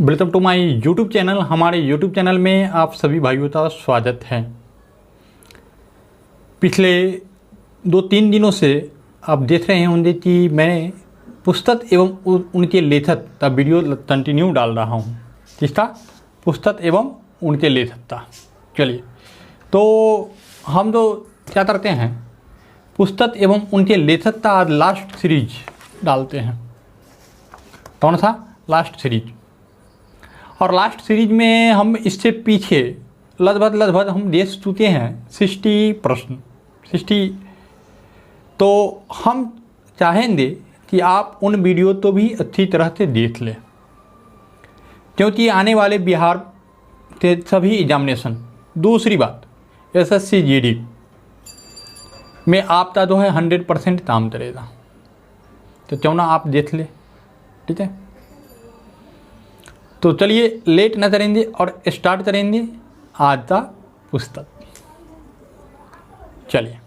Welcome to my YouTube channel. हमारे YouTube channel में आप सभी भाइयों का स्वागत है। पिछले 2-3 दिनों से आप देख रहे होंगे कि मैं पुस्तक एवं उनके लेखक का वीडियो कंटिन्यू डाल रहा हूँ। किसका? पुस्तक एवं उनके लेखक का। चलिए, तो हम तो क्या करते हैं, पुस्तक एवं उनके लेखक का आज लास्ट सीरीज डालते हैं। कौन सा? Last series. और लास्ट सीरीज में हम इससे पीछे लगभग हम देख चुके हैं 60 प्रश्न 60। तो हम चाहेंगे कि आप उन वीडियो तो भी अच्छी तरह से देख लें, क्योंकि आने वाले बिहार के सभी एग्जामिनेशन, दूसरी बात SSC GD में आपका जो है 100% काम करेगा। तो क्यों ना आप देख ले। ठीक है, तो चलिए लेट न करेंगे और स्टार्ट करेंगे आज का पुस्तक। चलिए,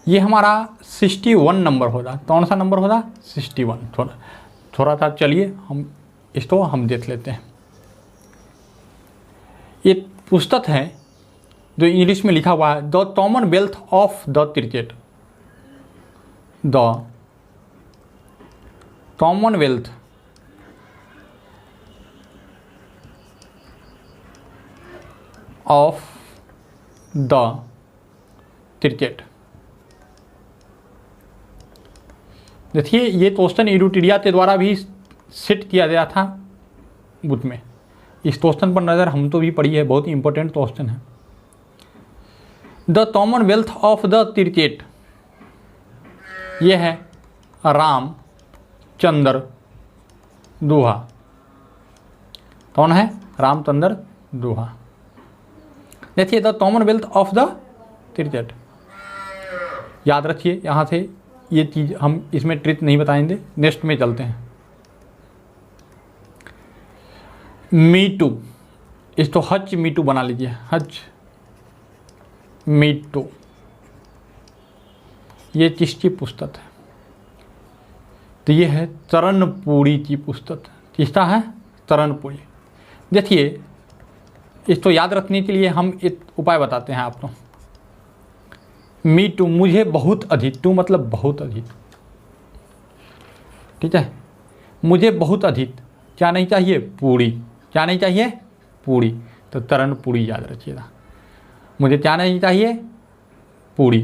ये हमारा 61 नंबर होगा। कौन सा नंबर होगा? 61। थोड़ा सा चलिए हम इसको हम देख लेते हैं। ये पुस्तक है जो इंग्लिश में लिखा हुआ है, the Commonwealth of the cricket. The Commonwealth of the cricket. देखिए, ये क्वेश्चन यूटिलिया के द्वारा भी सेट किया गया था बुक में। इस क्वेश्चन पर नज़र हम तो भी पढ़ी है, बहुत ही इंपॉर्टेंट क्वेश्चन है। The Commonwealth of the cricket, ये है रामचंद्र दुहा। कौन है? रामचंद्र दुहा। देखिए, the Commonwealth of the cricket, याद रखिए। यहाँ से ये चीज़ हम इसमें ट्रिक नहीं बताएंगे, नेक्स्ट में चलते हैं। मीटू, इसको हच मीटू बना लीजिए, हच मीटू। ये किसकी पुस्तक है? तो ये है चरणपुरी की पुस्तक। किसका है? चरणपुरी। देखिए, इसको याद रखने के लिए हम एक उपाय बताते हैं आपको। मी टू, मुझे बहुत अधिक, टू मतलब बहुत अधिक। ठीक है, मुझे बहुत अधिक क्या नहीं चाहिए? पूरी। क्या नहीं चाहिए? पूरी। तो तरण पूरी याद रखिएगा। मुझे क्या नहीं चाहिए? पूरी।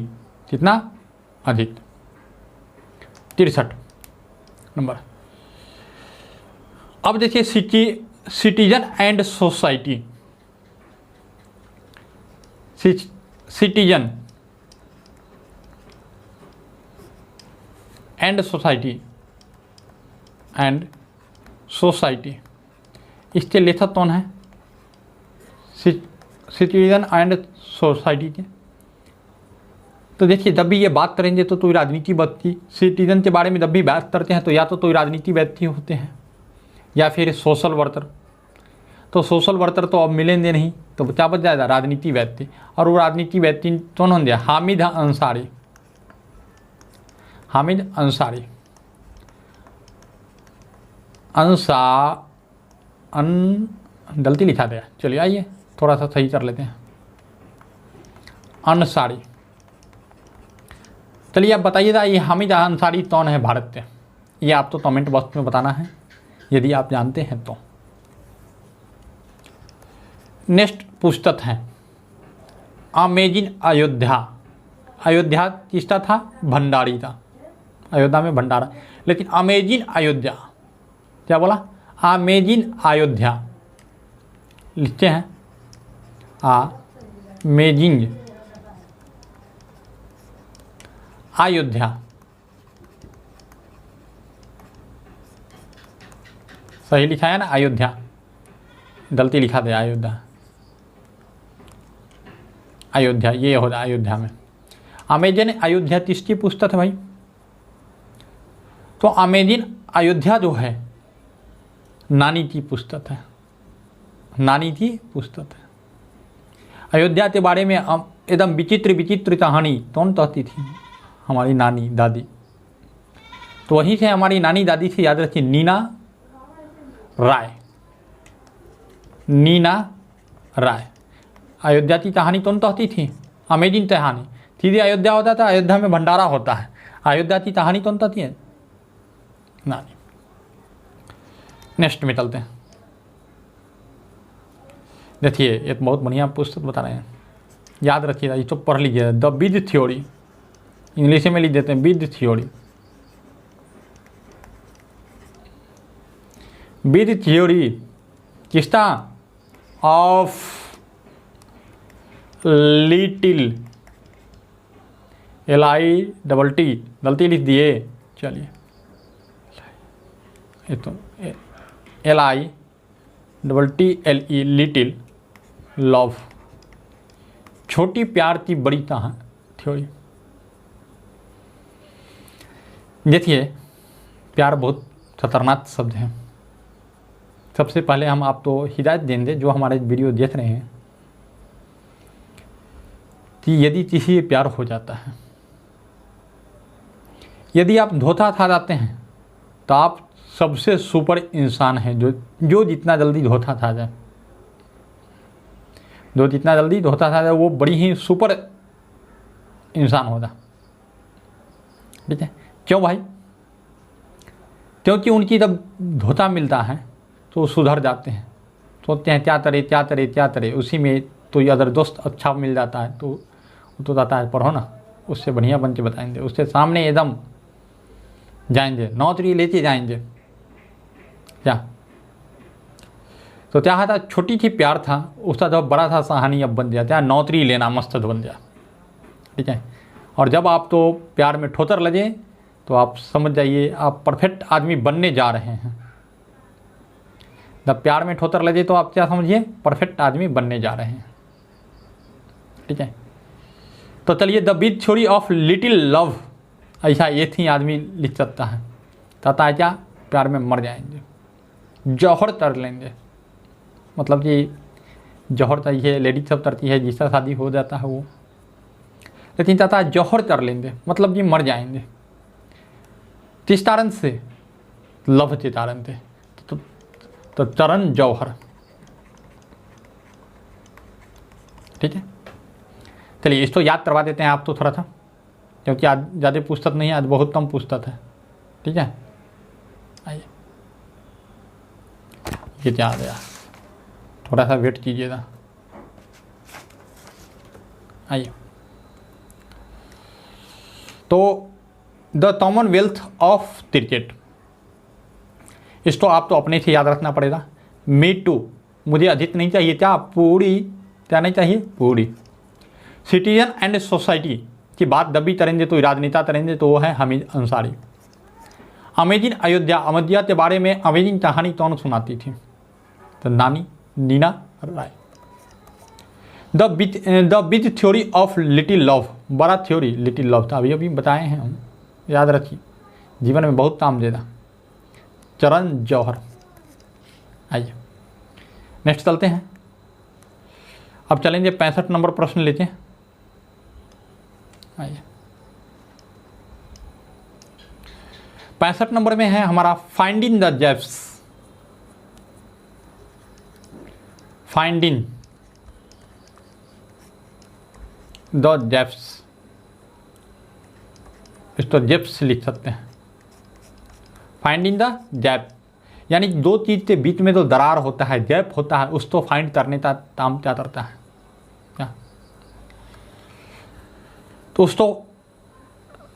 कितना? अधिक। 63 नंबर। अब देखिए, citizen and society. Citizen and society, इसके लेखक कौन है? सिटीजन एंड सोसाइटी के। तो देखिए, जब भी ये बात करेंगे तो कोई राजनीति व्यक्ति, सिटीजन के बारे में जब भी बात करते हैं तो या तो कोई राजनीति व्यक्ति होते हैं या फिर सोशल वर्कर। तो सोशल वर्कर तो अब मिलेंगे नहीं, तो क्या बच जाएगा? राजनीति व्यक्ति। और वो राजनीति व्यक्ति कौन होंगे? हामिद अंसारी। हामिद अंसारी। गलती लिखा दिया। चलिए आइए थोड़ा सा सही कर लेते हैं। अंसारी। चलिए आप बताइएगा, ये हामिद अंसारी कौन है भारत के? ये आप तो कमेंट बॉक्स में बताना है यदि आप जानते हैं तो। नेक्स्ट पुस्तक है अमेजिंग अयोध्या। अयोध्या किसका था? भंडारी था। अयोध्या में भंडारा। लेकिन अमेजिंग अयोध्या, क्या बोला? अमेजिंग अयोध्या लिखते हैं। अमेजिंग अयोध्या। सही लिखा है ना? अयोध्या, गलती लिखा दे। अयोध्या, अयोध्या ये हो रहा अयोध्या में। अमेजिंग अयोध्या किसकी पुस्तक है भाई? तो अमेजिंग अयोध्या जो है नानी की पुस्तक है। नानी की पुस्तक है। अयोध्या के बारे में एकदम विचित्र कहानी कौन कहती थी? हमारी नानी दादी। तो वहीं से हमारी नानी दादी से याद रखिए, नीना राय। नीना राय। अयोध्या की कहानी तो होती थी, अमेजिंग कहानी। सीधे अयोध्या होता था, अयोध्या में भंडारा होता है। अयोध्या की कहानी तो होती है ना। नेक्स्ट में चलते हैं। देखिए एक बहुत बढ़िया पुस्तक बता रहे हैं, याद रखिएगा, ये तो पढ़ लीजिए। द बीज थ्योरी, इंग्लिश में लिख देते हैं बीज थ्योरी। बीज थ्योरी किसका? ऑफ लिटिल, LITT, गलती लिख दिए, चलिए ये तो LITTLE, लिटिल लव, छोटी प्यार की बड़ी थ्योरी। देखिए प्यार बहुत खतरनाक शब्द है। सबसे पहले हम आपको हिदायत देंगे जो हमारे वीडियो देख रहे हैं कि यदि किसी से प्यार हो जाता है, यदि आप धोखा खा जाते हैं तो आप सबसे सुपर इंसान हैं जो जितना जल्दी धोखा खा जाए, जो जितना जल्दी धोखा खा जाए वो बड़ी ही सुपर इंसान होगा। ठीक है, क्यों भाई? क्योंकि उनकी जब धोखा मिलता है तो सुधर जाते हैं, सोचते हैं क्या करे क्या करे क्या करे। उसी में तो अगर दोस्त अच्छा मिल जाता है तो जाता है, पढ़ो ना, उससे बढ़िया बन के बताएंगे, उसके सामने एकदम जाएंगे, नौकरी लेके जाएंगे। क्या तो क्या था, छोटी सी प्यार था, उसका जब बड़ा था कहानी अब बन जाता है नौकरी लेना मकसद बन जाए। ठीक है, और जब आप तो प्यार में ठोकर लगे तो आप समझ जाइए आप परफेक्ट आदमी बनने जा रहे हैं। जब प्यार में ठोकर लगे तो आप क्या समझिए, परफेक्ट आदमी बनने जा रहे हैं। ठीक है, तो चलिए the bees theory of little love, ऐसा एक ही आदमी लिख सकता है। कहता है क्या, प्यार में मर जाएंगे, जौहर तर लेंगे, मतलब कि जौहर चाहिए लेडीज सब तरती है, जिसका शादी हो जाता है वो, लेकिन कहता है जौहर कर लेंगे, मतलब कि मर जाएंगे। किस कारण से? लव के कारण से। तो चरण जौहर। ठीक है, चलिए इसको याद करवा देते हैं आप तो थोड़ा सा, क्योंकि आज ज़्यादा पुस्तक नहीं है, आज बहुत कम पुस्तक है। ठीक है, आइए ये याद है, थोड़ा सा वेट कीजिएगा। आइए, तो द कॉमनवेल्थ ऑफ क्रिकेट, इसको आप तो अपने से याद रखना पड़ेगा। मी टू, मुझे अधिक नहीं चाहिए, क्या पूरी, क्या नहीं चाहिए, पूरी। सिटीजन एंड सोसाइटी की बात दबी करेंगे तो राजनेता करेंगे तो वो है हमीद अंसारी। अमेजिंग अयोध्या, अयोध्या के बारे में अमेजिंग कहानी कौन सुनाती थी? तो नानी नीना राय। The bees theory of little love, बड़ा थ्योरी लिटिल लव था, अभी अभी बताए हैं हम, याद रखिए, जीवन में बहुत काम देगा। चरण जौहर। आइए नेक्स्ट चलते हैं, अब चलेंगे 65 नंबर प्रश्न लेते हैं। आइए 65 नंबर में है हमारा finding the gaps, finding the gaps, इसको गैप्स लिख सकते हैं। फाइंडिंग द गैप यानी दो चीज के बीच में जो दरार होता है, गैप होता है, उसको फाइंड करने का काम क्या करता है, क्या तो उसको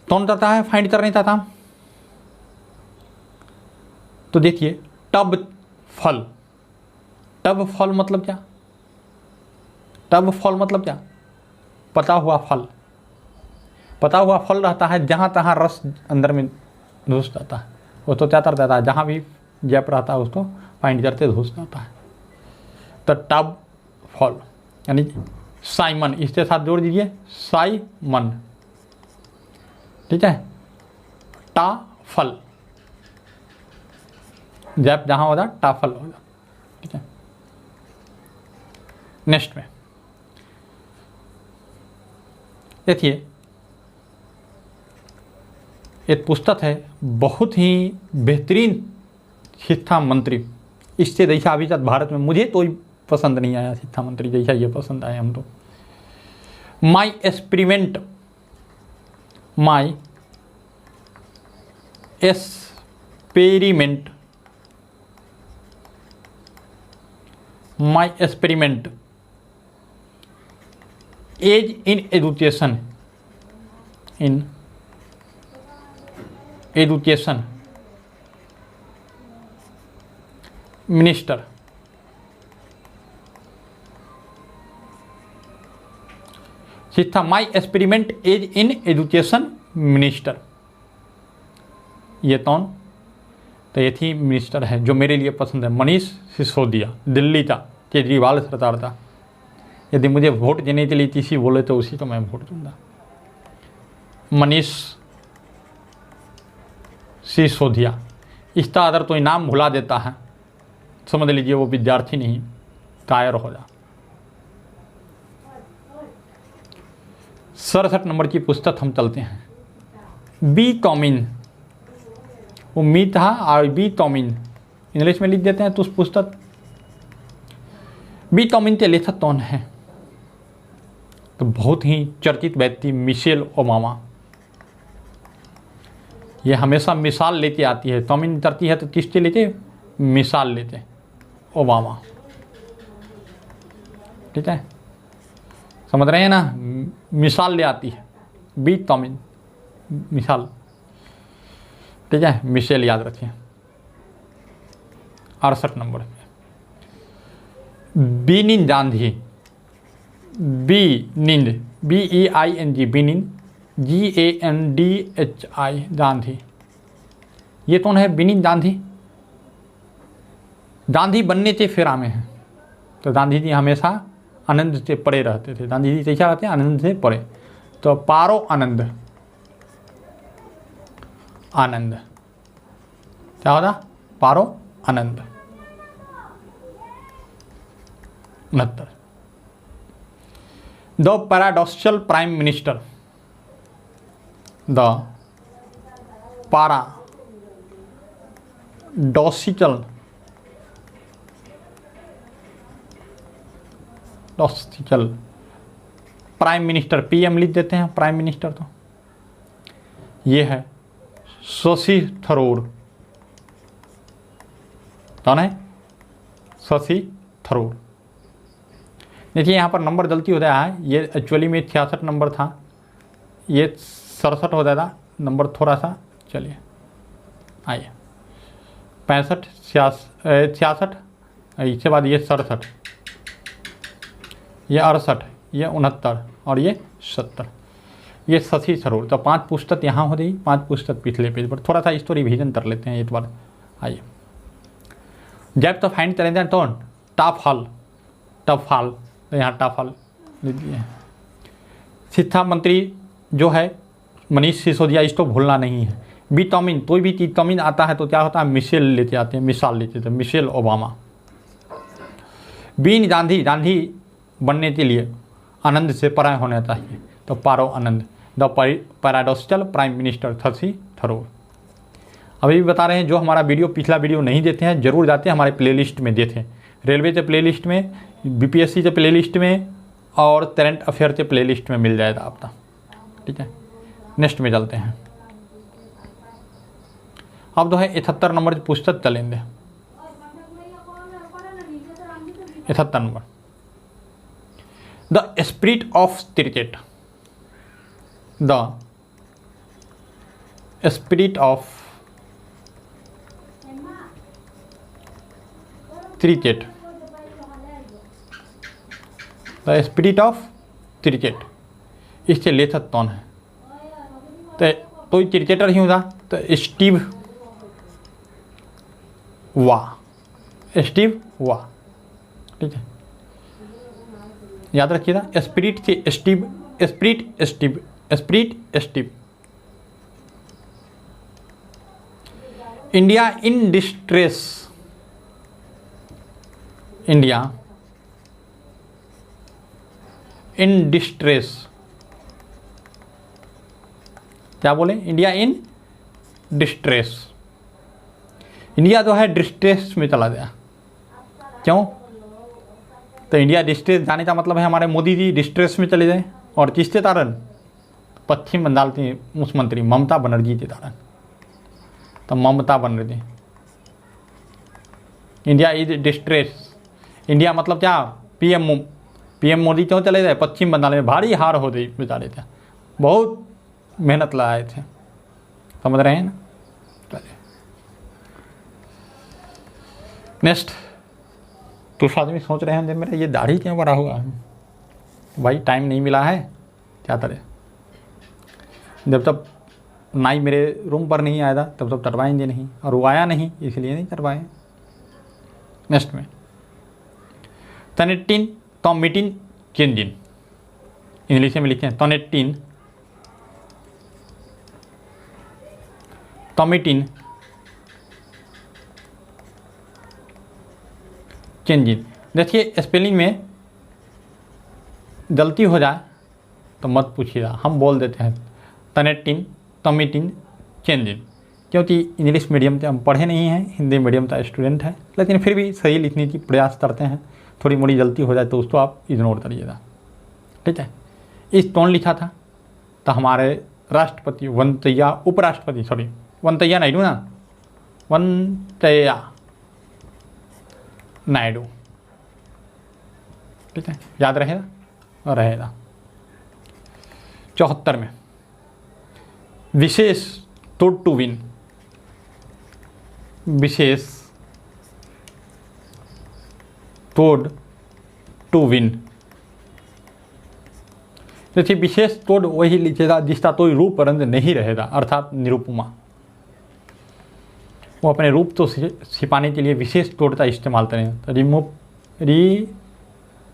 कौन करता है फाइंड करने का काम? तो देखिए टब फल, टब फल मतलब क्या? टब फल मतलब क्या? पता हुआ फल, पता हुआ फल रहता है जहाँ तहाँ रस अंदर में घुस जाता है, वो तो क्या कर देता है, जहाँ भी गैप रहता है उसको फाइंड करते घुस जाता है। तो टब फल यानी साइमन, इसके साथ जोड़ दीजिए साइमन। ठीक है, टा फल, गैप जहाँ होगा टाफल होगा। ठीक है, नेक्स्ट में देखिए एक पुस्तक है, बहुत ही बेहतरीन शिक्षा मंत्री, इससे जैसा अभी तक भारत में मुझे तो पसंद नहीं आया शिक्षा मंत्री जैसा ये पसंद आया हमको। My experiment as in education minister. शिक्षा my experiment as in education minister. ये कौन? तो ये थी मिनिस्टर है जो मेरे लिए पसंद है, मनीष सिसोदिया, दिल्ली का केजरीवाल सरकार था। यदि मुझे वोट देने के लिए किसी बोले तो उसी को मैं वोट दूंगा, मनीष सिसोदिया। इसका अगर कोई नाम भुला देता है समझ लीजिए वो विद्यार्थी नहीं, कायर हो जा। 67 नंबर की पुस्तक हम चलते हैं। बी टॉमिन, वो मी था और बी टॉमिन इंग्लिश में लिख देते हैं तो उस पुस्तक बी टॉमिन के लेखक कौन है? तो बहुत ही चर्चित व्यक्ति मिशेल ओबामा। ये हमेशा मिसाल लेके आती है, टॉमिन करती है तो किसके लेके? मिसाल लेते ओबामा। ठीक है, समझ रहे हैं ना? मिसाल ले आती है बी टॉमिन, मिसाल। ठीक है, मिशेल याद रखिए। 68 नंबर पे Benin Gandhi, Benin BEING Benin GANDHI Gandhi. ये कौन है बीनिन गांधी? गांधी बनने के फेरा में है। तो गांधी जी हमेशा आनंद से परे रहते थे। गांधी जी कैसा रहते हैं? आनंद से परे। तो पारो आनंद, आनंद क्या होता? पारो आनंद। 69 the paradoxical prime minister, the paradoxical prime minister, PM लिख देते हैं प्राइम मिनिस्टर। तो ये है शशि थरूर। कौन है? शशि थरूर। देखिए यहाँ पर नंबर गलती हो रहा है, ये एक्चुअली में 66 नंबर था, ये 67 हो जाएगा नंबर थोड़ा सा। चलिए आइए 65 66, इसके बाद ये 67, ये 68, ये 69 और ये 70। ये शशि थरूर। तो 5 पुस्तक यहाँ हो रही, 5 पुस्तक पिछले पेज पर। थोड़ा सा इसको रिविजन कर लेते हैं एक बार। आइए जब तो फाइंड करेंगे तो टॉप हॉल, तो यहाँ टॉप हॉल लिख दिए। शिक्षा मंत्री जो है मनीष सिसोदिया, इसको भूलना नहीं है। बी टॉमिन, कोई भी चीज टॉमिन आता है तो क्या होता है? मिशेल लेते आते हैं, मिसाल लेते थे, Michelle Obama. Being Gandhi, Gandhi बनने के लिए आनंद से परे होना चाहिए, तो Paro Anand. The paradoxical prime minister Shashi Tharoor. अभी भी बता रहे हैं, जो हमारा वीडियो पिछला वीडियो नहीं देते हैं जरूर जाते हैं हमारे प्लेलिस्ट में देखें। रेलवे के प्लेलिस्ट में, BPSC के प्लेलिस्ट में और करंट अफेयर के प्लेलिस्ट में मिल जाएगा आपका। ठीक है, नेक्स्ट में चलते हैं। अब जो है 71 नंबर की पुस्तक चलेंगे। 71 number the spirit of cricket, the spirit of cricket, the spirit of cricket. इससे लेखक कौन है? तो कोई क्रिकेटर ही होगा, तो स्टीव वाह, स्टीव वाह। ठीक है, याद रखिएगा। स्पिरिट से Steve, spirit Steve, spirit Steve. India in distress, India in distress. क्या बोले? India in distress. इंडिया जो है डिस्ट्रेस में चला गया। क्यों? तो इंडिया डिस्ट्रेस जाने का मतलब है हमारे मोदी जी डिस्ट्रेस में चले जाएं, और किसके कारण? पश्चिम बंगाल की मुख्यमंत्री ममता बनर्जी के कारण। तो Mamata Banerjee, India is distress. India मतलब क्या? पीएम मोदी क्यों चले गए? पश्चिम बंगाल में भारी हार हो गई बेचारे थे, बहुत मेहनत लगाए थे, समझ रहे हैं ना। नेक्स्ट, कुछ आदमी सोच रहे हैं जब मेरा ये दाढ़ी क्यों बड़ा हुआ है? भाई टाइम नहीं मिला है, क्या करें। जब तक नाई मेरे रूम पर नहीं आया था तब तक कटवाएंगे नहीं, और वो आया नहीं इसलिए नहीं करवाए। नेक्स्ट में टनेटिन टॉमिटिन केंजिन, इंग्लिश में लिखे हैं टनेटिन टॉमिटिन केंजिन। देखिए स्पेलिंग में गलती हो जाए तो मत पूछिएगा, हम बोल देते हैं टनेटिन टॉमिटिन केंजिन, क्योंकि इंग्लिश मीडियम से हम पढ़े नहीं हैं, हिंदी मीडियम का स्टूडेंट है, लेकिन फिर भी सही लिखने की प्रयास करते हैं। थोड़ी मोड़ी गलती हो जाए तो उसको आप इग्नोर करिएगा, ठीक है। इस टोन लिखा था तो हमारे राष्ट्रपति वंतैया उपराष्ट्रपति सॉरी वंतैया नायडू ना, वंतैया नायडू, ठीक है, याद रहेगा रहेगा। 74 में विशेष टोड टू विन, विशेष टोड टू विन। देखिए विशेष टोड वही लिखेगा जिसका कोई रूप रंग नहीं रहेगा, अर्थात निरुपमा। वो अपने रूप तो छिपाने के लिए विशेष टोड का इस्तेमाल करें। तो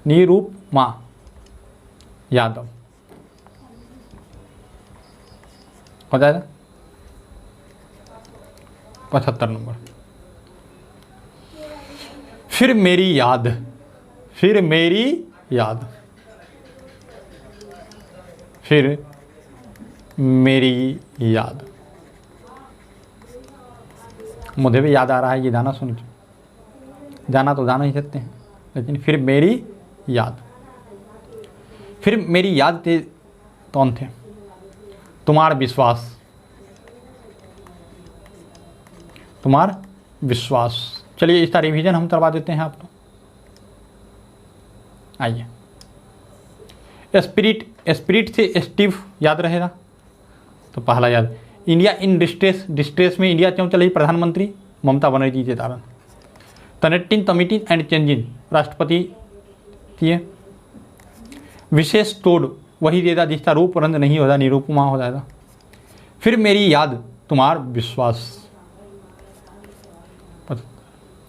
निरुपमा यादव हो जाएगा। 75 नंबर, फिर मेरी याद, फिर मेरी याद, फिर मेरी याद। मुझे भी याद आ रहा है ये गाना सुन के, जाना तो जाना ही सकते हैं, लेकिन फिर मेरी याद, फिर मेरी याद थे कौन थे? तुम्हार विश्वास, तुम्हार विश्वास। चलिए इसका रिवीजन हम करवा देते हैं आपको। आइए, स्पिरिट, स्पिरिट से स्टीव याद रहेगा। तो पहला याद, इंडिया इन डिस्ट्रेस, डिस्ट्रेस में इंडिया क्यों चली? प्रधानमंत्री ममता बनर्जी के कारण। टनेटिन टॉमिटिन एंड चेंजिन राष्ट्रपति थी। विशेष टोड वही देगा जिसका रूप रंग नहीं होता, निरूपमा हो जाएगा। फिर मेरी याद, तुम्हार विश्वास।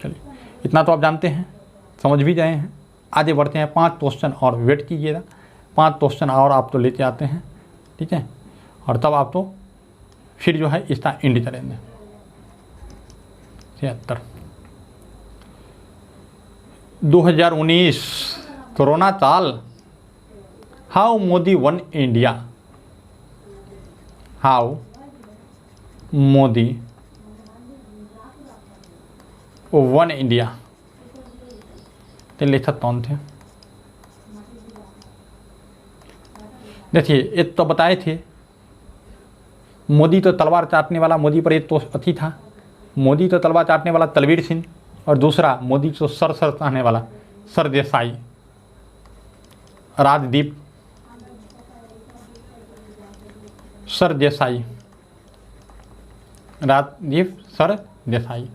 चलिए इतना तो आप जानते हैं, समझ भी गए हैं। आगे बढ़ते हैं, 5 क्वेश्चन और वेट कीजिएगा, 5 क्वेश्चन और आप तो लेते आते हैं, ठीक है, और तब आप तो फिर जो है इसका एंड करेंगे। 76 2019 कोरोना काल, how Modi one India, how Modi one India. तो लेखक कौन थे? देखिए एक तो बताए थे, मोदी तो तलवार चाटने वाला, मोदी पर एक तो अथी था, मोदी तो तलवार चाटने वाला तलवीर सिंह, और दूसरा मोदी तो सर चाहने वाला सरदेसाई, राजदीप सरदेसाई, राजदीप सरदेसाई।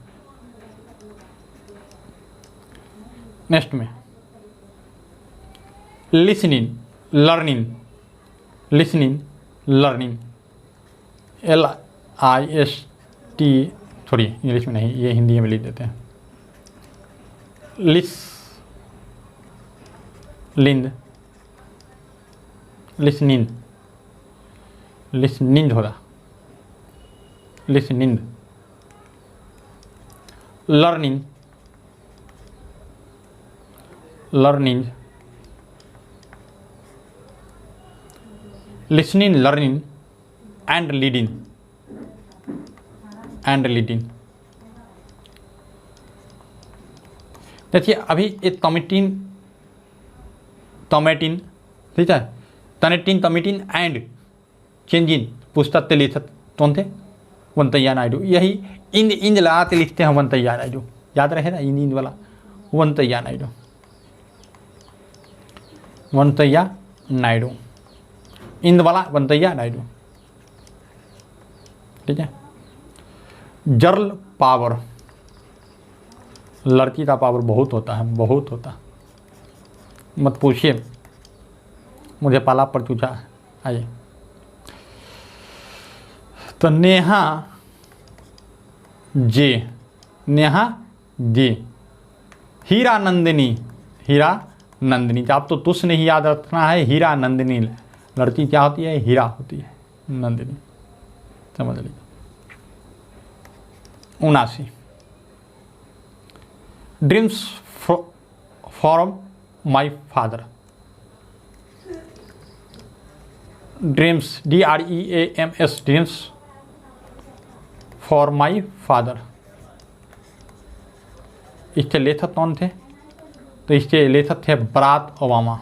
नेक्स्ट में listening learning, listening learning, LIST, sorry English में नहीं, ये हिंदी में लिख देते हैं। लिसनिंग, लिसनिंग होगा, listening. Learning, learning, listening, learning and leading, and leading. देखिए अभी एक टॉमिटिन तमेटिन, ठीक है, तनेटिन तमिटिन एंड चेंजिन पुस्तक लिखत कौन थे? वंतैया नायडू। यही इंद इंद लगाते लिखते हैं वंतैया नायडू, याद रहे ना, इंद इंद वाला वंतैया नायडू, वंतैया नायडू, इंद वाला वंतैया नायडू, ठीक है। जर्ल पावर, लड़की का पावर बहुत होता है, बहुत होता, मत पूछिए, मुझे पाला पड़ चुका है। आइए, तो नेहा जे, नेहा जे, हीरा नंदिनी, हीरा नंदिनी, तो आप तो तुस नहीं याद रखना है, हीरा नंदिनी लड़की क्या होती है? हीरा होती है, नंदिनी, समझ लीजिए। 79 dreams for my father, dreams DREAMS, dreams for my father. इसके लेखक कौन थे? तो इसके लेखक थे बराक ओबामा,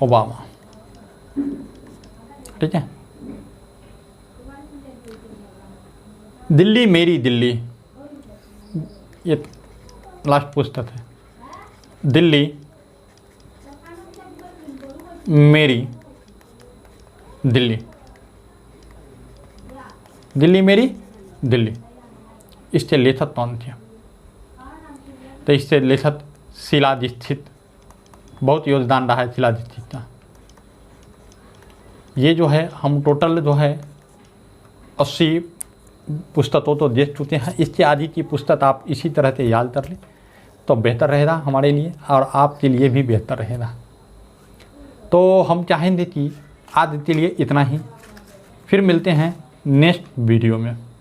ओबामा, ठीक है। दिल्ली मेरी दिल्ली, ये लास्ट पुस्तक है, दिल्ली मेरी दिल्ली, दिल्ली मेरी दिल्ली। इसके लेखक कौन थे? तो इससे लेखक शीला दीक्षित, बहुत योगदान रहा है शीला दीक्षित का। ये जो है हम टोटल जो है 80 पुस्तकों तो देख चुके हैं। इसके आगे की पुस्तक आप इसी तरह से याद कर लें तो बेहतर रहेगा हमारे लिए और आपके लिए भी बेहतर रहेगा। तो हम चाहेंगे कि आज के लिए इतना ही, फिर मिलते हैं नेक्स्ट वीडियो में।